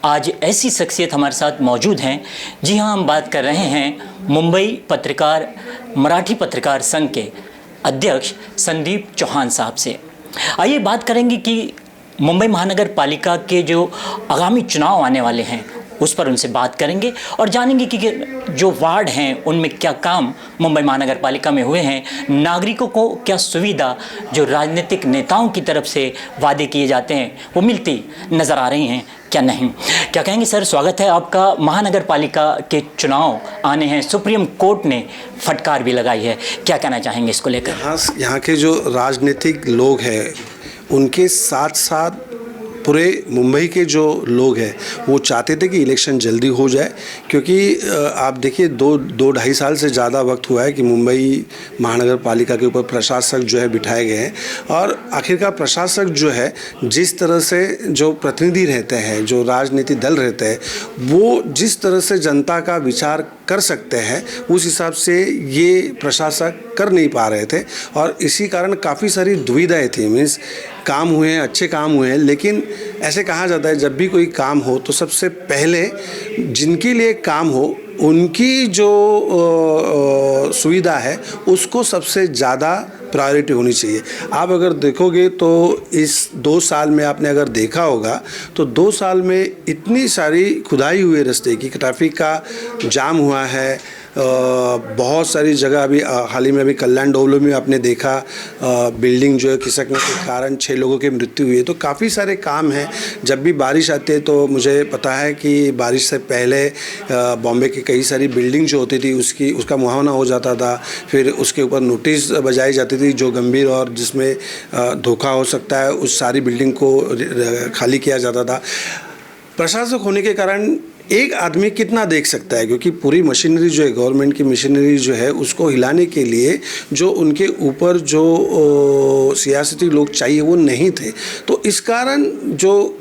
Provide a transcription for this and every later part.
आज ऐसी शख्सियत हमारे साथ मौजूद हैं। जी हाँ, हम बात कर रहे हैं मुंबई मराठी पत्रकार संघ के अध्यक्ष संदीप चौहान साहब से। आइए बात करेंगे कि मुंबई महानगर पालिका के जो आगामी चुनाव आने वाले हैं उस पर उनसे बात करेंगे और जानेंगे कि जो वार्ड हैं उनमें क्या काम मुंबई महानगर पालिका में हुए हैं, नागरिकों को क्या सुविधा जो राजनीतिक नेताओं की तरफ से वादे किए जाते हैं वो मिलती नज़र आ रही हैं क्या नहीं। क्या कहेंगे सर, स्वागत है आपका। महानगर पालिका के चुनाव आने हैं, सुप्रीम कोर्ट ने फटकार भी लगाई है, क्या कहना चाहेंगे इसको लेकर? यहाँ के जो राजनीतिक लोग हैं उनके साथ साथ पूरे मुंबई के जो लोग हैं वो चाहते थे कि इलेक्शन जल्दी हो जाए, क्योंकि आप देखिए दो ढाई साल से ज़्यादा वक्त हुआ है कि मुंबई महानगर पालिका के ऊपर प्रशासक जो है बिठाए गए हैं और आखिरकार प्रशासक जो है जिस तरह से जो प्रतिनिधि रहते हैं, जो राजनीतिक दल रहते हैं, वो जिस तरह से जनता का विचार कर सकते हैं उस हिसाब से ये प्रशासक कर नहीं पा रहे थे और इसी कारण काफ़ी सारी दुविधाएं थी। मीन्स काम हुए हैं, अच्छे काम हुए हैं, लेकिन ऐसे कहा जाता है जब भी कोई काम हो तो सबसे पहले जिनके लिए काम हो उनकी जो सुविधा है उसको सबसे ज़्यादा प्रायोरिटी होनी चाहिए। आप अगर देखोगे तो इस 2 साल में आपने अगर देखा होगा तो 2 साल में इतनी सारी खुदाई हुई रास्ते की, ट्रैफिक का जाम हुआ है, बहुत सारी जगह अभी हाल ही में अभी कल्याण डोबलो में आपने देखा बिल्डिंग जो है खिसकने के कारण 6 लोगों की मृत्यु हुई है। तो काफ़ी सारे काम हैं। जब भी बारिश आती है तो मुझे पता है कि बारिश से पहले बॉम्बे की कई सारी बिल्डिंग जो होती थी उसका मुआवना हो जाता था, फिर उसके ऊपर नोटिस बजाई जाती थी जो गंभीर और जिसमें धोखा हो सकता है उस सारी बिल्डिंग को खाली किया जाता था। प्रशासक होने के कारण एक आदमी कितना देख सकता है, क्योंकि पूरी मशीनरी जो है, गवर्नमेंट की मशीनरी जो है उसको हिलाने के लिए जो उनके ऊपर जो सियासती लोग चाहिए वो नहीं थे। तो इस कारण जो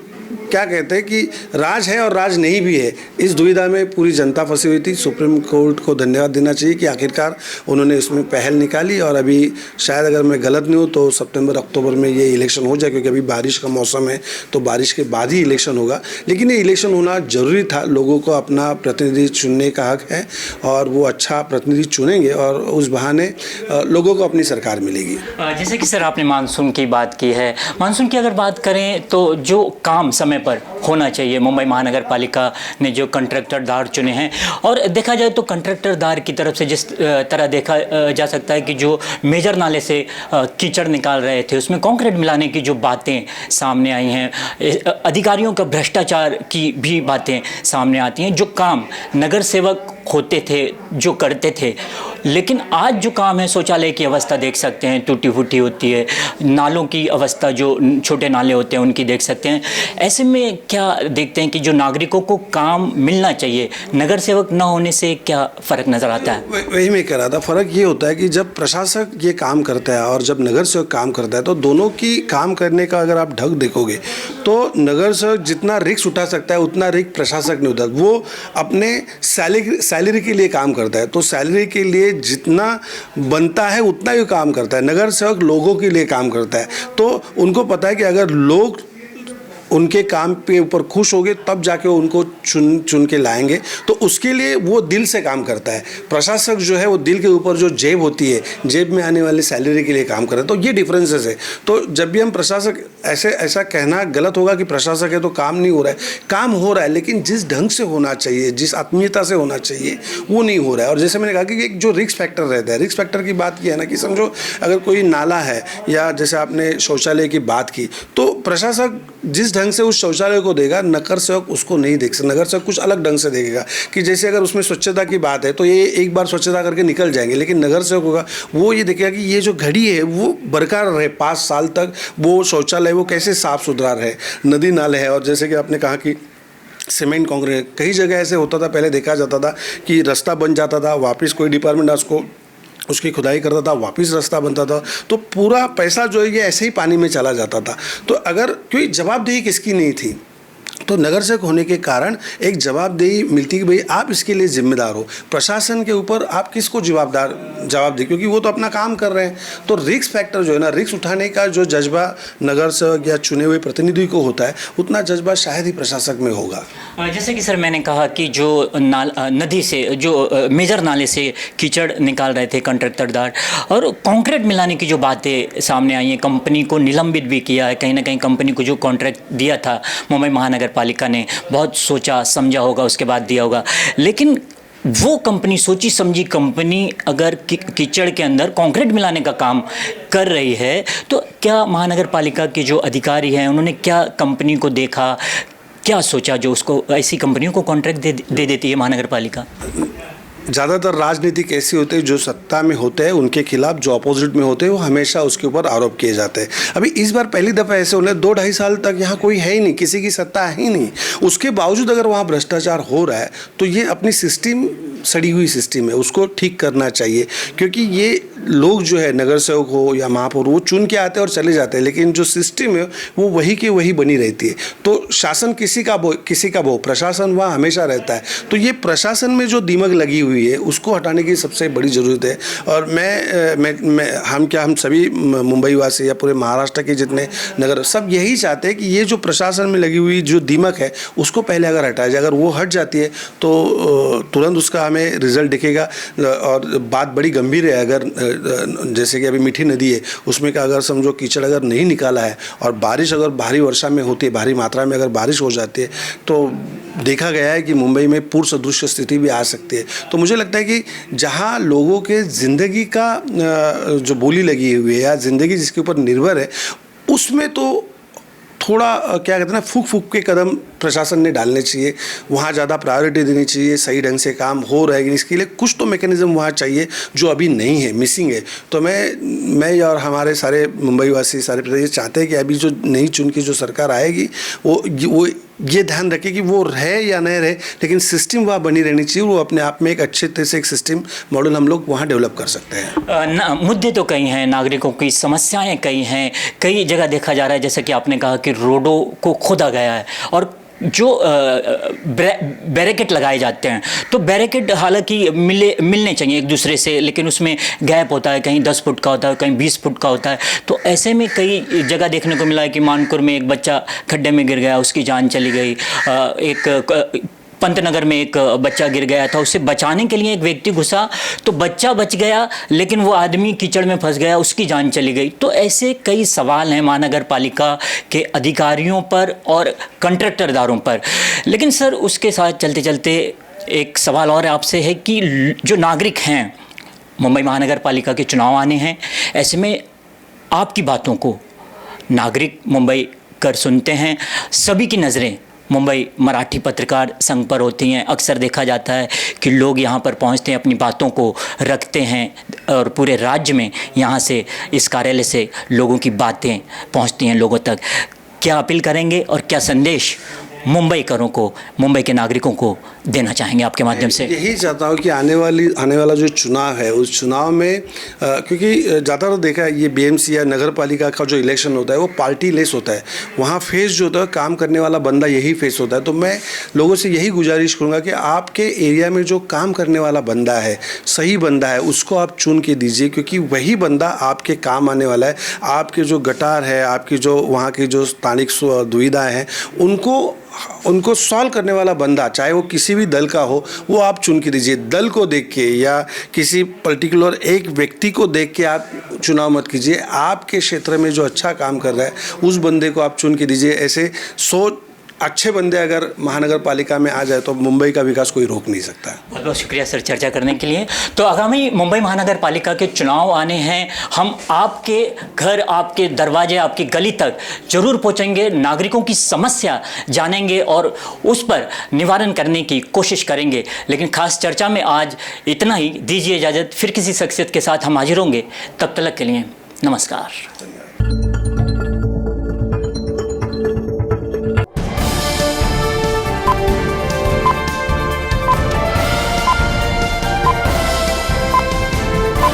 क्या कहते हैं कि राज है और राज नहीं भी है, इस दुविधा में पूरी जनता फंसी हुई थी। सुप्रीम कोर्ट को धन्यवाद देना चाहिए कि आखिरकार उन्होंने इसमें पहल निकाली और अभी शायद अगर मैं गलत नहीं हूँ तो सितंबर अक्टूबर में ये इलेक्शन हो जाए, क्योंकि अभी बारिश का मौसम है तो बारिश के बाद ही इलेक्शन होगा। लेकिन ये इलेक्शन होना ज़रूरी था, लोगों को अपना प्रतिनिधि चुनने का हक है और वो अच्छा प्रतिनिधि चुनेंगे और उस बहाने लोगों को अपनी सरकार मिलेगी। जैसे कि सर आपने मानसून की बात की है, मानसून की अगर बात करें तो जो काम समय पर होना चाहिए, मुंबई महानगर पालिका ने जो कंट्रैक्टरदार चुने हैं और देखा जाए तो कंट्रैक्टरदार की तरफ से जिस तरह देखा जा सकता है कि जो मेजर नाले से कीचड़ निकाल रहे थे उसमें कंक्रीट मिलाने की जो बातें सामने आई हैं, अधिकारियों का भ्रष्टाचार की भी बातें सामने आती हैं। जो काम नगर सेवक होते थे जो करते थे, लेकिन आज जो काम है शौचालय की अवस्था देख सकते हैं, टूटी फूटी होती है, नालों की अवस्था जो छोटे नाले होते हैं उनकी देख सकते हैं। ऐसे में क्या देखते हैं कि जो नागरिकों को काम मिलना चाहिए, नगर सेवक न होने से क्या फ़र्क नज़र आता है? वही मैं कह रहा था, फ़र्क ये होता है कि जब प्रशासक ये काम करता है और जब नगर सेवक काम करता है तो दोनों की काम करने का अगर आप ढंग देखोगे तो नगर सेवक जितना रिस्क उठा सकता है उतना रिस्क प्रशासक नहीं उठा। वो अपने सैलरी के लिए काम करता है, तो सैलरी के लिए जितना बनता है उतना ही काम करता है। नगर सेवक लोगों के लिए काम करता है, तो उनको पता है कि अगर लोग उनके काम पे ऊपर खुश होंगे तब जाके उनको चुन के लाएंगे, तो उसके लिए वो दिल से काम करता है। प्रशासक जो है वो दिल के ऊपर जो जेब होती है, जेब में आने वाली सैलरी के लिए काम करता है। तो ये डिफरेंसेस है। तो जब भी हम प्रशासक ऐसा कहना गलत होगा कि प्रशासक है तो काम नहीं हो रहा है, काम हो रहा है, लेकिन जिस ढंग से होना चाहिए, जिस आत्मीयता से होना चाहिए वो नहीं हो रहा है। और जैसे मैंने कहा कि एक जो रिस्क फैक्टर रहता है, रिस्क फैक्टर की बात की है ना कि समझो अगर कोई नाला है या जैसे आपने शौचालय की बात की, तो प्रशासक जिस ढंग से उस शौचालय को देगा, नगर सेवक उसको नहीं देख सकता। नगर सेवक कुछ अलग ढंग से देखेगा कि जैसे अगर उसमें स्वच्छता की बात है तो ये एक बार स्वच्छता करके निकल जाएंगे, लेकिन नगर सेवक होगा वो ये देखेगा कि ये जो घड़ी है वो बरकरार रहे, 5 साल तक वो शौचालय वो कैसे साफ सुथरा रहे, नदी नाले है। और जैसे कि आपने कहा कि सीमेंट कंक्रीट, कई जगह ऐसे होता था, पहले देखा जाता था कि रास्ता बन जाता था, वापस कोई डिपार्टमेंट उसको उसकी खुदाई करता था, वापस रास्ता बनता था, तो पूरा पैसा जो है ये ऐसे ही पानी में चला जाता था। तो अगर कोई जवाबदेही किसकी नहीं थी, तो तो नगर सेवक होने के कारण एक जवाबदेही मिलती है कि भाई आप इसके लिए जिम्मेदार हो। प्रशासन के ऊपर आप किसको जवाब दें, क्योंकि वो तो अपना काम कर रहे हैं। तो रिस्क फैक्टर जो है ना, रिस्क उठाने का जो जज्बा नगर सेवक या चुने हुए प्रतिनिधि को होता है, उतना जज्बा शायद ही प्रशासक में होगा। जैसे कि सर मैंने कहा कि जो नदी से, जो मेजर नाले से कीचड़ निकाल रहे थे कंट्रैक्टरदार, और कंक्रीट मिलाने की जो बातें सामने आई हैं, कंपनी को निलंबित भी किया है। कहीं ना कहीं कंपनी को जो कॉन्ट्रैक्ट दिया था मुंबई महानगर पालिका ने, बहुत सोचा समझा होगा, उसके बाद दिया होगा। लेकिन वो कंपनी, सोची समझी कंपनी, अगर कीचड़ के अंदर कंक्रीट मिलाने का काम कर रही है, तो क्या महानगर पालिका के जो अधिकारी हैं उन्होंने क्या कंपनी को देखा, क्या सोचा जो उसको ऐसी कंपनियों को कॉन्ट्रैक्ट दे देती है महानगर पालिका? ज़्यादातर राजनीतिक ऐसी होते हैं जो सत्ता में होते हैं उनके खिलाफ जो अपोजिट में होते हैं वो हमेशा उसके ऊपर आरोप किए जाते हैं। अभी इस बार पहली दफ़ा ऐसे होने 2-2.5 साल तक यहाँ कोई है ही नहीं, किसी की सत्ता है ही नहीं। उसके बावजूद अगर वहाँ भ्रष्टाचार हो रहा है तो ये अपनी सिस्टम, सड़ी हुई सिस्टम है, उसको ठीक करना चाहिए। क्योंकि ये लोग जो है, नगर सेवक हो या महापौर, वो चुन के आते हैं और चले जाते हैं, लेकिन जो सिस्टम है वो वही के वही बनी रहती है। तो शासन किसी का वो प्रशासन वहाँ हमेशा रहता है। तो ये प्रशासन में जो दीमक लगी हुई है उसको हटाने की सबसे बड़ी ज़रूरत है। और हम सभी मुंबई वासी या पूरे महाराष्ट्र के जितने नगर, सब यही चाहते हैं कि ये जो प्रशासन में लगी हुई जो दीमक है उसको पहले अगर हटाया जाए। अगर वो हट जाती है तो तुरंत उसका हमें रिजल्ट दिखेगा। और बात बड़ी गंभीर है। अगर जैसे कि अभी मीठी नदी है, उसमें का अगर समझो कीचड़ अगर नहीं निकाला है और बारिश अगर भारी वर्षा में होती है, भारी मात्रा में अगर बारिश हो जाती है, तो देखा गया है कि मुंबई में पूर्व सदृश स्थिति भी आ सकती है। तो मुझे लगता है कि जहां लोगों के ज़िंदगी का जो बोली लगी हुई है या ज़िंदगी जिसके ऊपर निर्भर है, उसमें तो थोड़ा क्या कहते हैं ना, फूक फूक के कदम प्रशासन ने डालने चाहिए। वहाँ ज़्यादा प्रायोरिटी देनी चाहिए। सही ढंग से काम हो रहा है, इसके लिए कुछ तो मैकेनिज़्म वहाँ चाहिए जो अभी नहीं है, मिसिंग है। तो मैं और हमारे सारे मुंबई वासी, सारे प्रदेश चाहते हैं कि अभी जो नई चुन की जो सरकार आएगी वो ये ध्यान रखे कि वो रहे या नहीं रहे, लेकिन सिस्टम वहाँ बनी रहनी चाहिए। वो अपने आप में एक अच्छे तरह से एक सिस्टम मॉडल हम लोग वहाँ डेवलप कर सकते हैं। मुद्दे तो कई हैं, नागरिकों की समस्याएं कई हैं। कई जगह देखा जा रहा है, जैसे कि आपने कहा कि रोडों को खोदा गया है और जो बैरिकेड लगाए जाते हैं, तो बैरिकेड हालांकि मिलने चाहिए एक दूसरे से, लेकिन उसमें गैप होता है, कहीं 10 फुट का होता है, कहीं 20 फुट का होता है। तो ऐसे में कई जगह देखने को मिला है कि मानपुर में एक बच्चा खड्डे में गिर गया, उसकी जान चली गई। एक पंतनगर में एक बच्चा गिर गया था, उसे बचाने के लिए एक व्यक्ति घुसा तो बच्चा बच गया, लेकिन वो आदमी कीचड़ में फंस गया, उसकी जान चली गई। तो ऐसे कई सवाल हैं महानगर पालिका के अधिकारियों पर और कंट्रैक्टरदारों पर। लेकिन सर, उसके साथ चलते चलते एक सवाल और आपसे है कि जो नागरिक हैं, मुंबई महानगर पालिका के चुनाव आने हैं, ऐसे में आपकी बातों को नागरिक मुंबई कर सुनते हैं। सभी की नज़रें मुंबई मराठी पत्रकार संघ पर होती हैं। अक्सर देखा जाता है कि लोग यहाँ पर पहुँचते हैं, अपनी बातों को रखते हैं और पूरे राज्य में यहाँ से, इस कार्यालय से लोगों की बातें पहुँचती हैं लोगों तक। क्या अपील करेंगे और क्या संदेश मुंबईकरों को, मुंबई के नागरिकों को देना चाहेंगे आपके माध्यम से? यही चाहता हूँ कि आने वाला जो चुनाव है, उस चुनाव में क्योंकि ज़्यादातर देखा है ये बीएमसी या नगर पालिका का जो इलेक्शन होता है वो पार्टी लेस होता है। वहाँ फेस जो होता है, काम करने वाला बंदा यही फेस होता है। तो मैं लोगों से यही गुजारिश करूँगा कि आपके एरिया में जो काम करने वाला बंदा है, सही बंदा है, उसको आप चुन के दीजिए, क्योंकि वही बंदा आपके काम आने वाला है। आपके जो गटार है, आपकी जो वहाँ की जो स्थानिक दुविधाएँ हैं, उनको सॉल्व करने वाला बंदा, चाहे वो किसी भी दल का हो, वो आप चुन के दीजिए। दल को देख के या किसी पर्टिकुलर एक व्यक्ति को देख के आप चुनाव मत कीजिए। आपके क्षेत्र में जो अच्छा काम कर रहा है उस बंदे को आप चुन के दीजिए। ऐसे 100 अच्छे बंदे अगर महानगर पालिका में आ जाए तो मुंबई का विकास कोई रोक नहीं सकता। बहुत बहुत शुक्रिया सर चर्चा करने के लिए। तो आगामी मुंबई महानगर पालिका के चुनाव आने हैं, हम आपके घर, आपके दरवाजे, आपकी गली तक जरूर पहुंचेंगे, नागरिकों की समस्या जानेंगे और उस पर निवारण करने की कोशिश करेंगे। लेकिन खास चर्चा में आज इतना ही। दीजिए इजाज़त, फिर किसी शख्सियत के साथ हम हाजिर होंगे। तब तक के लिए नमस्कार।